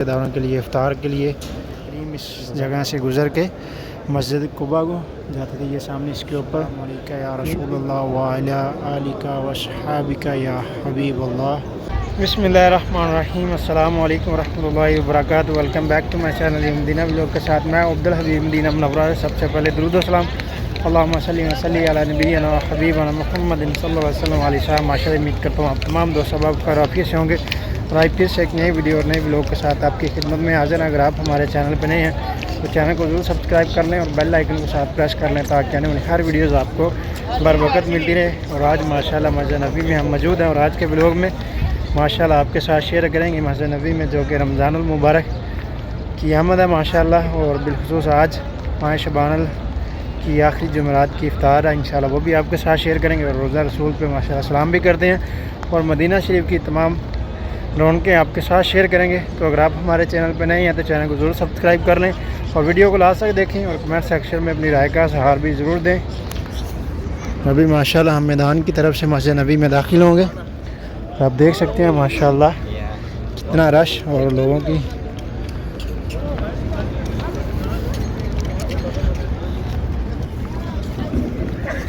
दारों के लिए इफ्तार के लिए इस जगह से गुज़र के मस्जिद कुबा को जाते थे। ये सामने इसके ऊपर मलिका या रसूलुल्लाह व अला आलिका व सहाबिका या हबीबुल्लाह। बिस्मिल्लाहिर्रहमानिर्रहीम। अस्सलामु अलैकुम रहमतुल्लाहि व बरकातहू। Welcome back to my channel Medina vlog के साथ मैं अब्दुल हबीब मदीना मुनव्वरा। सबसे पहले दुरूद व सलाम अल्लाहुम्मा सल्ली व सल्ली अला नबिय्यिना व हबीबिना मुहम्मदिन सल्लल्लाहु अलैहि वसल्लम अलैहि माशा। उम्मीद करता हूँ आप तमाम दोस्त अब आपका आफियत से होंगे और आज फिर से एक नई वीडियो और नए व्लॉग के साथ आपकी खिदमत में हाजिर हैं। अगर आप हमारे चैनल पर नए हैं तो चैनल को ज़रूर सब्सक्राइब कर लें और बेल आइकन को साथ प्रेस कर लें ताकि आने वाली हर वीडियोज़ आपको बर वक्त मिलती रहे। और आज माशाल्लाह मस्जिद नबी में हम मौजूद हैं और आज के व्लॉग में माशाल्लाह आपके साथ शेयर करेंगे मस्जिद नबी में जो कि रमज़ानुल मुबारक की आमद है माशाल्लाह। और बिलखुसूस आज 5 शबान की आखिरी जुमेरात की इफ्तार है इंशाल्लाह, वो भी आपके साथ शेयर करेंगे। और रोज़ा रसूल पे माशाल्लाह सलाम भी करते हैं और मदीना शरीफ की तमाम रौनकें आपके साथ शेयर करेंगे। तो अगर आप हमारे चैनल पर नहीं हैं तो चैनल को ज़रूर सब्सक्राइब कर लें और वीडियो को लास्ट तक देखें और कमेंट सेक्शन में अपनी राय का इज़हार भी ज़रूर दें। अभी माशाल्लाह हम मैदान की तरफ से मस्जिद नबी में दाखिल होंगे। आप देख सकते हैं माशाल्लाह कितना रश और लोगों की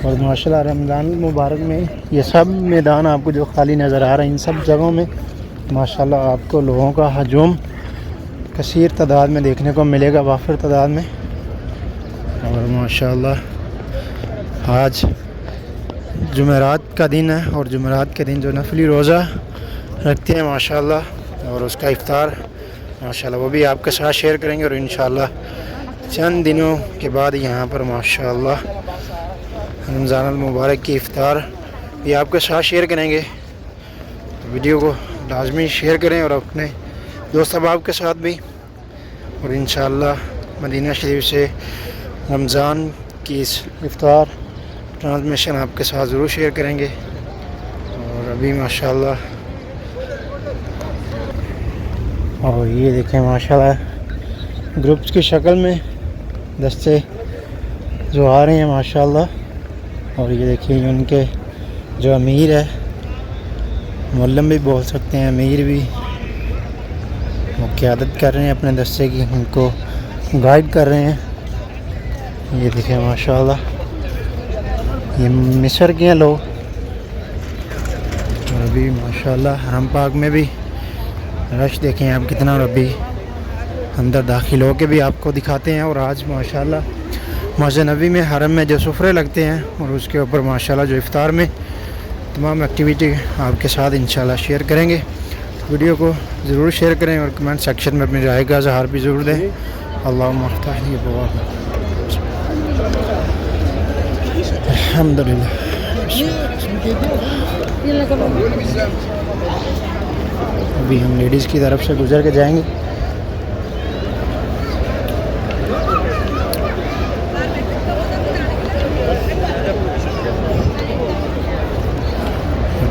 और माशाल्लाह रमज़ान मुबारक में ये सब मैदान आपको जो खाली नज़र आ रहे हैं इन सब जगहों में माशाल्लाह आपको लोगों का हजूम कसीर तादाद में देखने को मिलेगा, वाफिर तादाद में। और माशाल्लाह आज जुमेरात का दिन है और जुमेरात के दिन जो नफली रोज़ा रखते हैं माशाल्लाह और उसका इफ्तार माशाल्लाह वो भी आपके साथ शेयर करेंगे। और इंशाल्लाह चंद दिनों के बाद यहाँ पर माशाल्लाह रमज़ानुल मुबारक की इफ्तार भी आपके साथ शेयर करेंगे। तो वीडियो को लाजमी शेयर करें और अपने दोस्त अहबाब के साथ भी। और इंशाल्लाह मदीना शरीफ से रमज़ान की इस इफ्तार ट्रांसमिशन आपके साथ ज़रूर शेयर करेंगे। और अभी माशाल्लाह और ये देखें माशाल्लाह ग्रुप्स की शक्ल में दस्ते जो आ रहे हैं माशाल्लाह। और ये देखिए उनके जो अमीर है, मुअल्लिम भी बोल सकते हैं, अमीर भी, वो क़यादत कर रहे हैं अपने दस्ते की, उनको गाइड कर रहे हैं। ये देखिए माशाल्लाह ये मिस्र के हैं लोग। और अभी माशाल्लाह हरम पाक में भी रश देखें आप कितना। और अभी अंदर दाखिल होके भी आपको दिखाते हैं। और आज माशाल्लाह मस्जिद नबी में हरम में जो सुफरे लगते हैं और उसके ऊपर माशाल्लाह जो इफ्तार में तमाम एक्टिविटी आपके साथ इंशाल्लाह शेयर करेंगे। वीडियो को ज़रूर शेयर करें और कमेंट सेक्शन में अपनी राय का इज़हार भी ज़रूर दें। अल्लाहुम्मा अफ्ताही अल्हम्दुलिल्लाह। अभी हम लेडीज़ की तरफ से गुज़र के जाएंगे।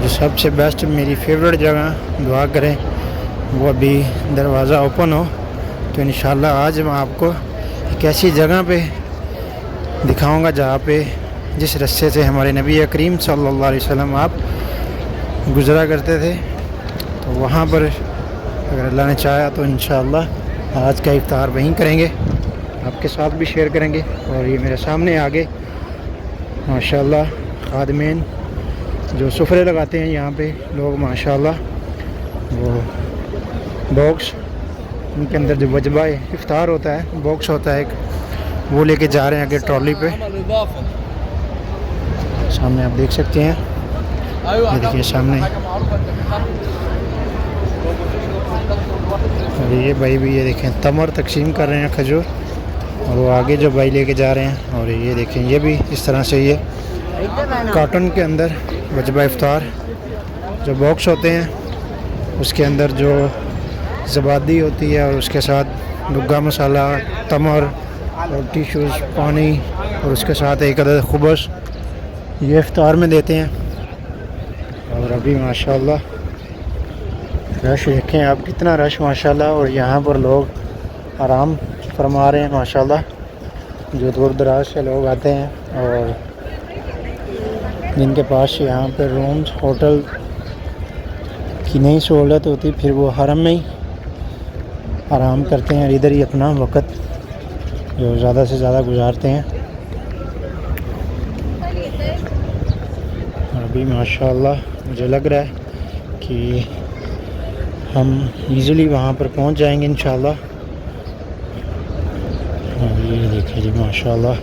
जो सबसे बेस्ट मेरी फेवरेट जगह दुआ करें वो अभी दरवाज़ा ओपन हो तो इंशाल्लाह आज मैं आपको एक ऐसी जगह पे दिखाऊंगा जहाँ पे जिस रास्ते से हमारे नबी करीम सल्लल्लाहु अलैहि वसल्लम आप गुज़रा करते थे। तो वहाँ पर अगर अल्लाह ने चाहा तो इंशाल्लाह आज का इफ्तार वहीं करेंगे, आपके साथ भी शेयर करेंगे। और ये मेरे सामने आगे माशाल्लाह खादमीन जो सुफरे लगाते हैं यहाँ पे लोग माशाल्लाह, वो बॉक्स उनके अंदर जो वजबा इफ्तार होता है बॉक्स होता है एक, वो लेके जा रहे हैं आगे ट्रॉली पे। सामने आप देख सकते हैं, ये देखिए सामने। और ये भाई भी ये देखें तमर तकसीम कर रहे हैं, खजूर, और वो आगे जो भाई लेके जा रहे हैं। और ये देखें ये भी इस तरह से ये कार्टन के अंदर वजबा इफ्तार जो बॉक्स होते हैं उसके अंदर जो ज़बादी होती है और उसके साथ दुग्गा मसाला, तमर और टिश्यूज़, पानी और उसके साथ एक अदद खुबस ये इफ्तार में देते हैं। और अभी माशाल्लाह रश देखें आप कितना रश माशाल्लाह। और यहाँ पर लोग आराम फरमा रहे हैं माशाल्लाह, जो दूर दराज से लोग आते हैं और जिनके पास यहाँ पर रूम्स होटल की नहीं सहूलत होती फिर वो हरम में ही आराम करते हैं और इधर ही अपना वक्त जो ज़्यादा से ज़्यादा गुजारते हैं। और अभी माशाल्लाह मुझे लग रहा है कि हम इजीली वहाँ पर पहुँच जाएंगे इंशाल्लाह। और ये देखिए जी माशाल्लाह,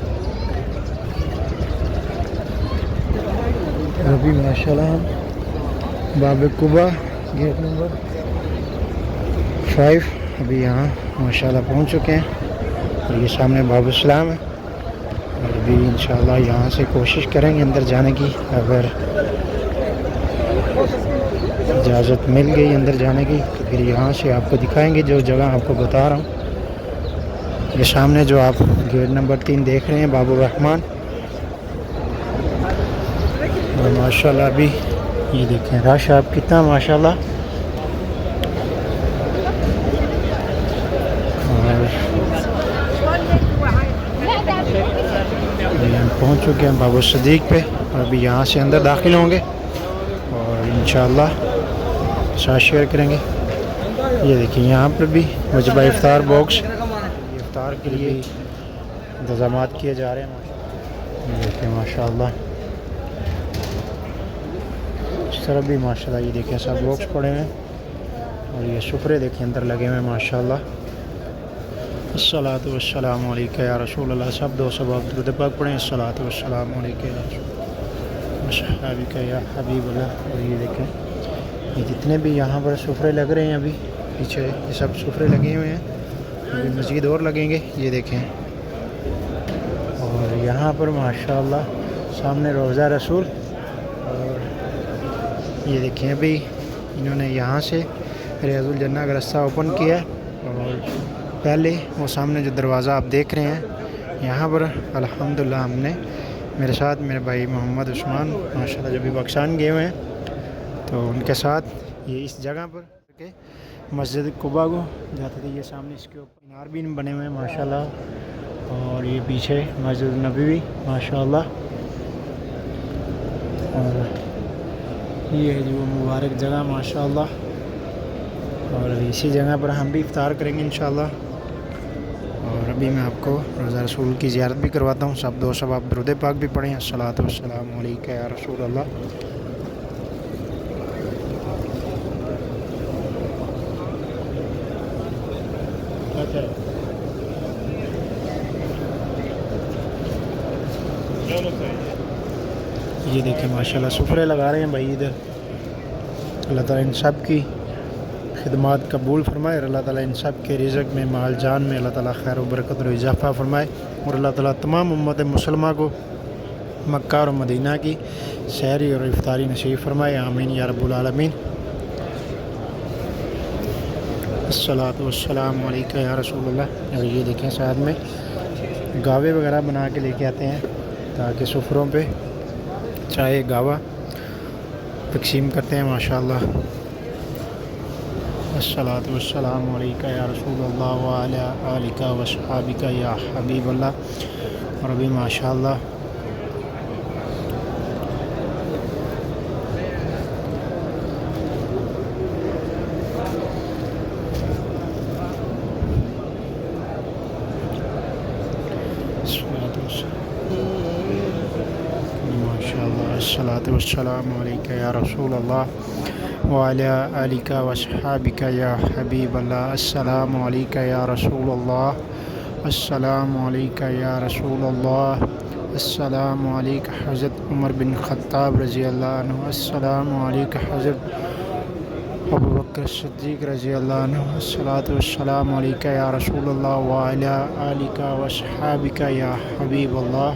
अभी माशाल्लाह हम बाब कुबा गेट नंबर 5 अभी यहाँ माशाल्लाह पहुँच चुके हैं। और ये सामने बाब इस्लाम है। और अभी इंशाल्लाह यहाँ से कोशिश करेंगे अंदर जाने की, अगर इजाज़त मिल गई अंदर जाने की तो फिर यहाँ से आपको दिखाएंगे जो जगह आपको बता रहा हूँ। ये सामने जो आप गेट नंबर 3 देख रहे हैं बाबुर रहमान। और माशाल्लाह अभी ये देखें रश आप कितना माशाल्लाह। और अभी हम पहुँच चुके हैं बाबू सदीक पे और अभी यहाँ से अंदर दाखिल होंगे और इंशाल्लाह साथ शेयर करेंगे। ये देखिए यहाँ पर भी वजबा इफ्तार बॉक्स इफ्तार के लिए इंतज़ाम किए जा रहे हैं। ये देखिए माशाल्लाह, इस तरफ भी माशाल्लाह ये देखिए सब बॉक्स पड़े हैं और ये सुफरे देखिए अंदर लगे हुए हैं माशाल्लाह। अस्सलातु वस्सलामु अलैका या रसूल अल्लाह। सब 200 बार दुरूद पाक पढ़ें। अस्सलातु वस्सलामु अलैका या वस्सहाबिका या हबीबल्लाह। और ये देखें ये जितने भी यहाँ पर सुफरे लग रहे हैं अभी पीछे ये सब सुफरे लगे हुए हैं, अभी मज़ीद और लगेंगे। ये देखें और यहाँ पर माशाल्लाह सामने रोज़ा रसूल। और ये देखें अभी इन्होंने यहाँ से रियाजुल जन्नह का रास्ता ओपन किया और पहले वो सामने जो दरवाज़ा आप देख रहे हैं यहाँ पर अल्हम्दुलिल्लाह हमने मेरे साथ मेरे भाई मोहम्मद उस्मान माशाल्लाह जो भी पाकिस्तान गए हुए हैं तो उनके साथ ये इस जगह पर के मस्जिद कुबा को जाते थे। ये सामने इसके ऊपर मीनार भी बने हुए हैं माशाल्लाह और ये पीछे मस्जिद नबवी माशाल्लाह। और ये है जो मुबारक जगह माशाल्लाह। और इसी जगह पर हम भी इफ्तार करेंगे इंशाल्लाह। और अभी मैं आपको रोज़ा रसूल की ज़ियारत भी करवाता हूँ। सब 200 आप दुरूद पाक भी पढ़ें। अस्सलातु वस्सलामु अलैका या रसूल अल्लाह। ये देखिए माशाल्लाह सुफरे लगा रहे हैं भाई इधर। अल्लाह ताला इन सब की खिदमत कबूल फरमाए। अल्लाह ताला इन सब के रिज़्क़ में माल जान में अल्लाह ताला खैर व बरकत और इजाफ़ा फरमाए। और अल्लाह ताला तमाम उम्मत मुसलमा को मक्का और मदीना की सहरी और इफ्तारी नसीब फरमाए। आमीन या रब्बुल आलमीन। अस्सलातु वस्सलामु अलैका या रसूलल्लाह। और ये देखें साथ में गावे वगैरह बना के लेके आते हैं ताकि सुफरों पे चाय गावा तकसीम करते हैं माशाल्लाह। अस्सलातु वस्सलामु अलैका या रसूलल्लाह व अला आलिका व अस्हाबिका या हबीबल्लाह। और अभी माशाल्लाह अस्सलातु वस्सलामु अलैका या रसूलल्लाह व अला आलिका व अस्हाबिका या हबीबल्लाह। अस्सलामु अलैका या रसूलल्लाह। अस्सलामु अलैका या रसूलल्लाह। अस्सलामु अलैका हज़रत उमर बिन ख़त्ताब रज़ियल्लाहु अन्हु। अस्सलामु अलैका हज़रत अबू बकर सिद्दीक़ रज़ियल्लाहु अन्हु। अस्सलातु वस्सलामु अलैका या रसूलल्लाह व अला आलिका व अस्हाबिका या हबीबल्लाह।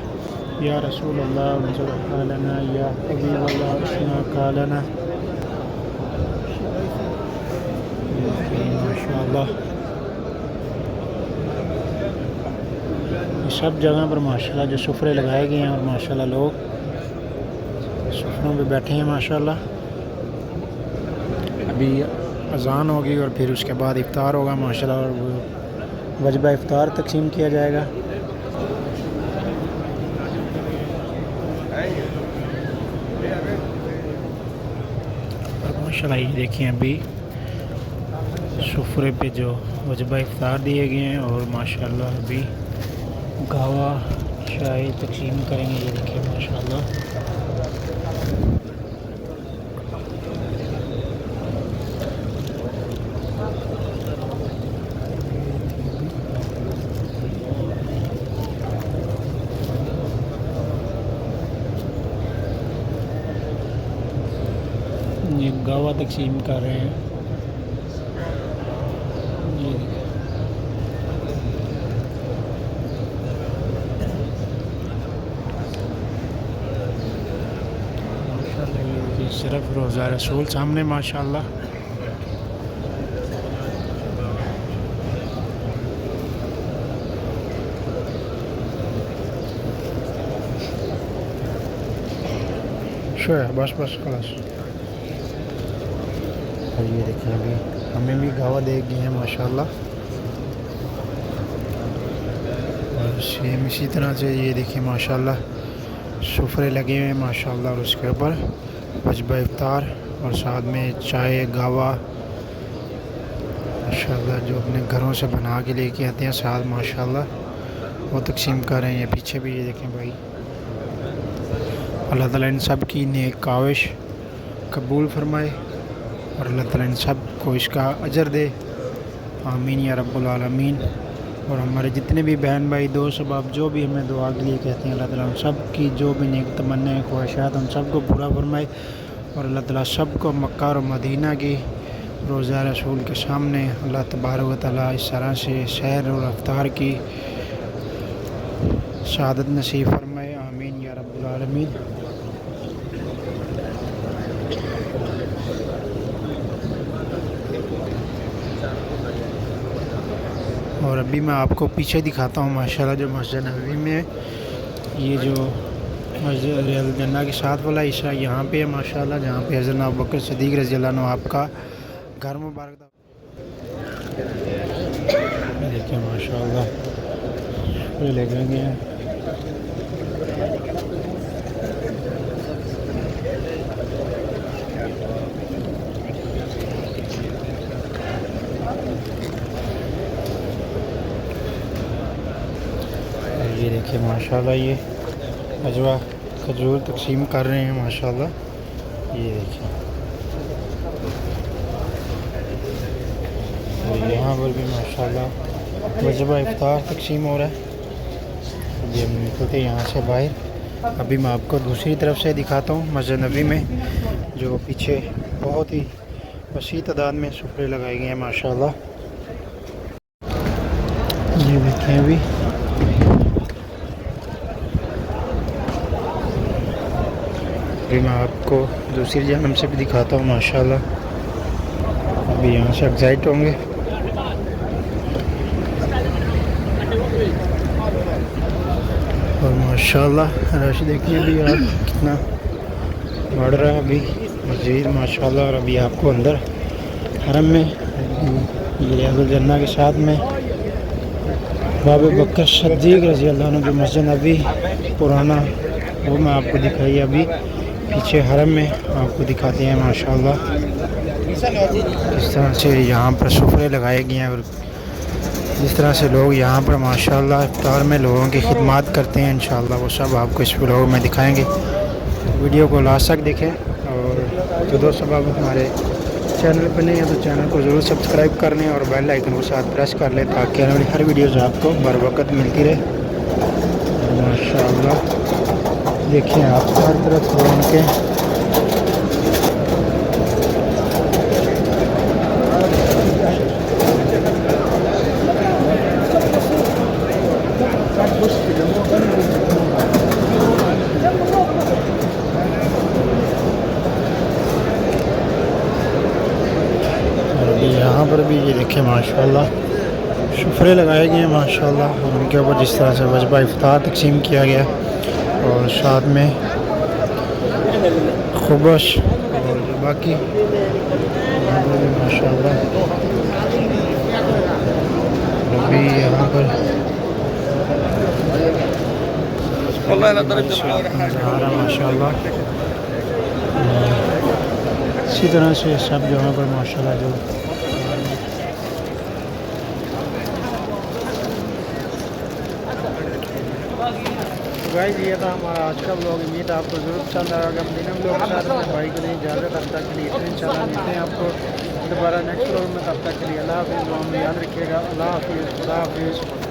या रसूलल्लाह उन्ज़ुर हालना या हबीबल्लाह उस्ना कालना। माशाल्लाह सब जगह पर माशाल्लाह जो सुफरे लगाए गए हैं और माशाल्लाह लोग सुफरों पे बैठे हैं माशाल्लाह। अभी अज़ान होगी और फिर उसके बाद इफ्तार होगा माशाल्लाह और वो वजबा इफ्तार तकसीम किया जाएगा। माशाल्लाह ये देखिए अभी सुफरे पे जो वजबा इफ्तार दिए गए हैं और माशाल्लाह अभी गावा चाय तकसीम करेंगे। ये देखिए माशाल्लाह। ये गावा तकसीम कर रहे हैं। ये माशाल्लाह, ये सिर्फ रोज़ा रसूल सामने माशाल्लाह। शुक्र बस बस खलास। और ये देखिए अभी हमें भी गावा दे गए हैं माशाल्लाह। और सेम इसी तरह से ये देखिए माशाल्लाह सुफरे लगे हुए हैं माशाल्लाह। और उसके ऊपर वजबा इफ्तार और साथ में चाय गावा माशाल्लाह जो अपने घरों से बना के लेके आते हैं साथ माशाल्लाह वो तकसीम कर रहे हैं। पीछे भी ये देखें भाई। अल्लाह ताला इन सब की नेक काविश कबूल फरमाए और अल्लाह ताला इन सब को इसका अजर दे। आमीन या रब्बुल आलमीन। और हमारे जितने भी बहन भाई दोस्त अब जो भी हमें दुआ के लिए कहते हैं अल्लाह ताला उन सब की जो भी नेक तमन्ना ख्वाहिशात उन सब को पूरा फरमाए। और अल्लाह ताला सब को मक्का और मदीना की रोज़ा रसूल के सामने अल्लाह तबारक व तआला इस तरह से सैर और अफ्तार की शहादत नसीब फरमाए। आमीन या रब्बुल आलमीन। और अभी मैं आपको पीछे दिखाता हूँ माशाल्लाह जो मस्जिद नबवी में ये जो मस्जिद रियाद जन्ना के साथ वाला हिस्सा यहाँ पे है माशाल्लाह, जहाँ पे हज़रत अबू बकर सिद्दीक़ रज़ियल्लाहु अन्हु आपका घर मुबारक था। देखिए माशाल्लाह लगे हैं। ये देखिए माशाल्लाह ये अजवा खजूर तकसीम कर रहे हैं माशाल्लाह। ये देखिए और यहाँ पर भी माशाल्लाह वजबा इफ्तार तकसीम हो रहा है। अभी हम निकलते हैं यहाँ से बाहर। अभी मैं आपको दूसरी तरफ से दिखाता हूँ मस्जिद नबवी में जो पीछे बहुत ही वसी तादाद में सुफरे लगाए गए हैं माशाल्लाह। ये देखें अभी मैं आपको दूसरी जानब से भी दिखाता हूँ माशाल्लाह। अभी यहाँ से एग्जाइट होंगे। और माशाल्लाह रश देखिए अभी आप कितना बढ़ रहा है अभी मस्जिद माशाल्लाह। और अभी आपको अंदर हरम में ये रियादुल जन्ना के साथ में बाबे बकर सिद्दीक़ रज़ियल्लाहु अन्हु जो मस्जिद नबवी पुराना वो मैं आपको दिखाई। अभी पीछे हरम में आपको दिखाते हैं माशाल्लाह इस तरह से यहाँ पर सुफरे लगाए गए हैं। और जिस तरह से लोग यहाँ पर माशाल्लाह इफ्तार में लोगों की खिदमत करते हैं इंशाल्लाह वो सब आपको इस व्लॉग में दिखाएंगे। वीडियो को लास्ट तक देखें। और तो दोस्तों अब हमारे चैनल पर नहीं है तो चैनल को ज़रूर सब्सक्राइब कर लें और बेल आइकन को साथ प्रेस कर लें ताकि आने वाली हर वीडियोज़ आपको बर वक्त मिलती रहे माशाल्लाह। देखिए आप हर तरफ लोगों के यहाँ पर भी ये देखें माशाल्लाह शुफरे लगाए गए हैं माशाल्लाह। और उनके ऊपर जिस तरह से वजबा इफ्तार तकसीम किया गया और साथ में खुबश और जो बाकी माशाल्लाह अभी यहाँ पर माशाल्लाह इसी तरह से सब जगह पर माशाल्लाह जो तो गाइस ये था हमारा आज का ब्लॉग। उम्मीद आपको ज़रूर पसंद आएगा। मदीना ब्लॉग के साथ अपने भाई को नहीं इजाज़त, तब तक के लिए इंशाल्लाह मिलते हैं आपको दोबारा नेक्स्ट ब्लॉग में। तब तक के लिए अल्लाह हाफ़िज़। दुआ में याद रखिएगा। अल्लाह हाफ़िज़, खुदा हाफ़िज़।